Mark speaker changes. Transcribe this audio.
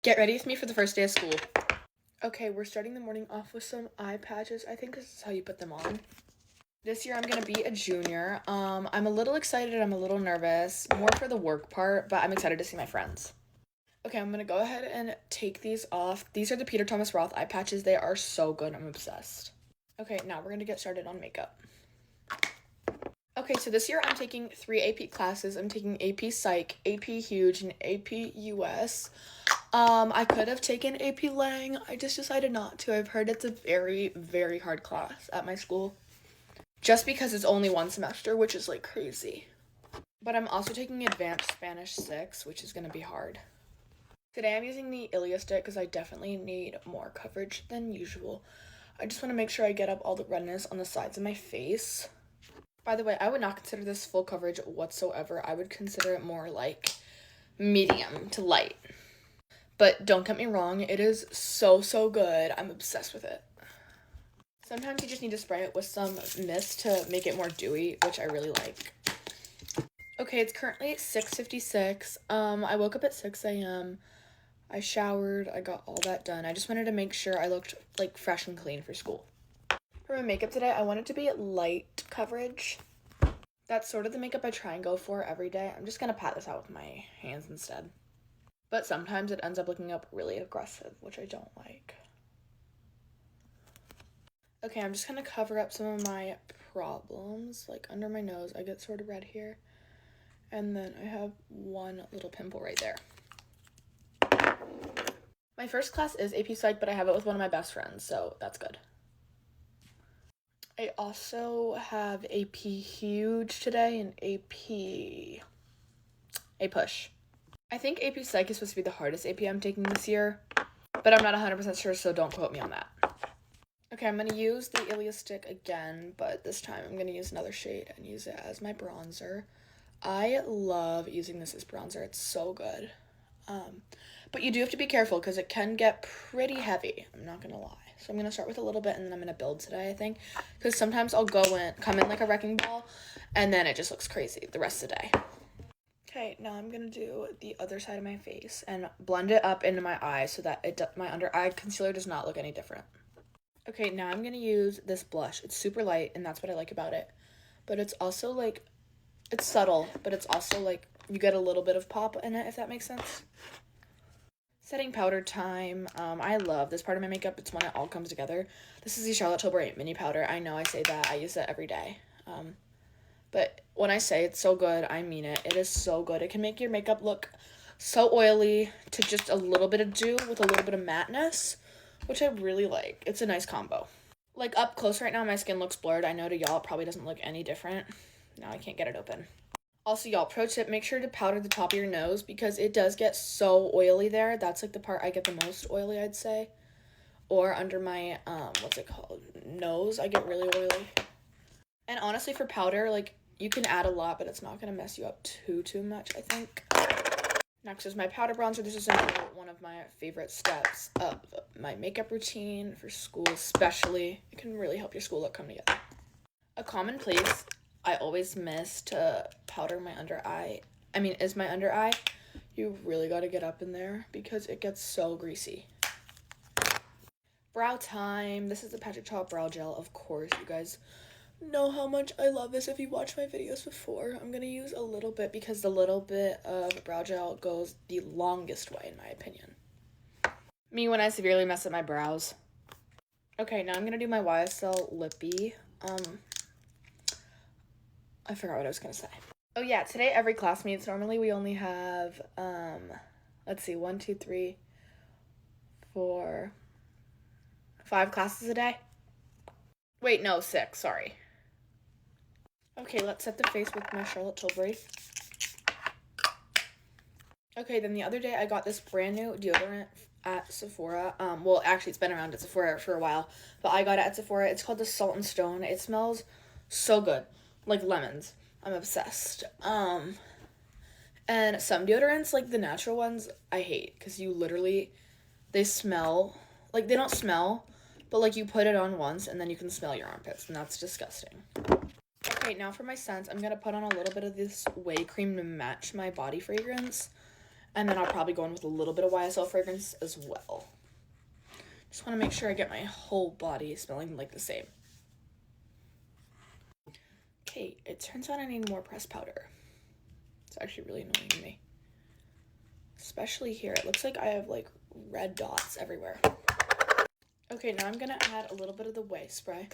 Speaker 1: Get ready with me for the first day of school. Okay, we're starting the morning off with some eye patches. I think this is how you put them on. This year I'm gonna be a junior. I'm a little excited, I'm a little nervous, more for the work part, but I'm excited to see my friends. Okay, I'm gonna go ahead and take these off. These are the Peter Thomas Roth eye patches. They are so good, I'm obsessed. Okay, now we're gonna get started on makeup. Okay, so this year I'm taking 3 AP classes. I'm taking AP Psych, AP Huge, and AP US. I could have taken AP Lang. I just decided not to. I've heard it's a very, very hard class at my school. Just because it's only one semester, which is like crazy. But I'm also taking Advanced Spanish 6, which is gonna be hard. Today I'm using the Ilia stick because I definitely need more coverage than usual. I just want to make sure I get up all the redness on the sides of my face. By the way, I would not consider this full coverage whatsoever. I would consider it more like medium to light. But don't get me wrong, it is so, so good. I'm obsessed with it. Sometimes you just need to spray it with some mist to make it more dewy, which I really like. Okay, it's currently 6:56. I woke up at 6 a.m. I showered, I got all that done. I just wanted to make sure I looked like fresh and clean for school. For my makeup today, I want it to be light coverage. That's sort of the makeup I try and go for every day. I'm just gonna pat this out with my hands instead. But sometimes it ends up looking up really aggressive, which I don't like. Okay, I'm just gonna cover up some of my problems. Like under my nose, I get sort of red here. And then I have one little pimple right there. My first class is AP Psych, but I have it with one of my best friends, so that's good. I also have AP Huge today and AP Push. I think AP Psych is supposed to be the hardest AP I'm taking this year, but I'm not 100% sure, so don't quote me on that. Okay, I'm going to use the Ilia stick again, but this time I'm going to use another shade and use it as my bronzer. I love using this as bronzer. It's so good. But you do have to be careful because it can get pretty heavy. I'm not going to lie. So I'm going to start with a little bit and then I'm going to build today, I think. Because sometimes I'll come in like a wrecking ball and then it just looks crazy the rest of the day. Okay, now I'm going to do the other side of my face and blend it up into my eyes so that my under eye concealer does not look any different. Okay, now I'm going to use this blush. It's super light and that's what I like about it. But it's also like, it's subtle, but it's also like you get a little bit of pop in it, if that makes sense. Setting powder time. I love this part of my makeup. It's when it all comes together. This is the Charlotte Tilbury mini powder. I know I say that. I use it every day. But when I say it's so good, I mean it. It is so good. It can make your makeup look so oily to just a little bit of dew with a little bit of matteness, which I really like. It's a nice combo. Like up close right now, my skin looks blurred. I know to y'all it probably doesn't look any different. Now I can't get it open. Also, y'all, pro tip, make sure to powder the top of your nose because it does get so oily there. That's like the part I get the most oily, I'd say. Or under my, nose, I get really oily. And honestly, for powder, like, you can add a lot, but it's not going to mess you up too much, I think. Next is my powder bronzer. This is one of my favorite steps of my makeup routine for school especially. It can really help your school look come together. A common place I always miss to powder my under eye, is my under eye. You really got to get up in there because it gets so greasy. Brow time. This is the Patrick Ta Brow Gel, of course. You guys know how much I love this if you watched my videos before. I'm going to use a little bit because the little bit of brow gel goes the longest way in my opinion. Me when I severely mess up my brows. Okay, now I'm going to do my YSL Lippy. I forgot what I was going to say. Oh yeah, today every class meets. Normally we only have, 1, 2, 3, 4, 5 classes a day. Wait, no, 6, sorry. Okay, let's set the face with my Charlotte Tilbury. Okay, then the other day I got this brand new deodorant at Sephora. Well, actually it's been around at Sephora for a while, but I got it at Sephora. It's called the Salt and Stone. It smells so good. Like lemons. I'm obsessed. And some deodorants, like the natural ones, I hate because they smell, like they don't smell, but like you put it on once and then you can smell your armpits and that's disgusting. Okay, now for my scents, I'm going to put on a little bit of this Way Cream to match my body fragrance. And then I'll probably go in with a little bit of YSL fragrance as well. Just want to make sure I get my whole body smelling like the same. Okay, it turns out I need more pressed powder. It's actually really annoying me. Especially here. It looks like I have like red dots everywhere. Okay, now I'm gonna add a little bit of the Way spray.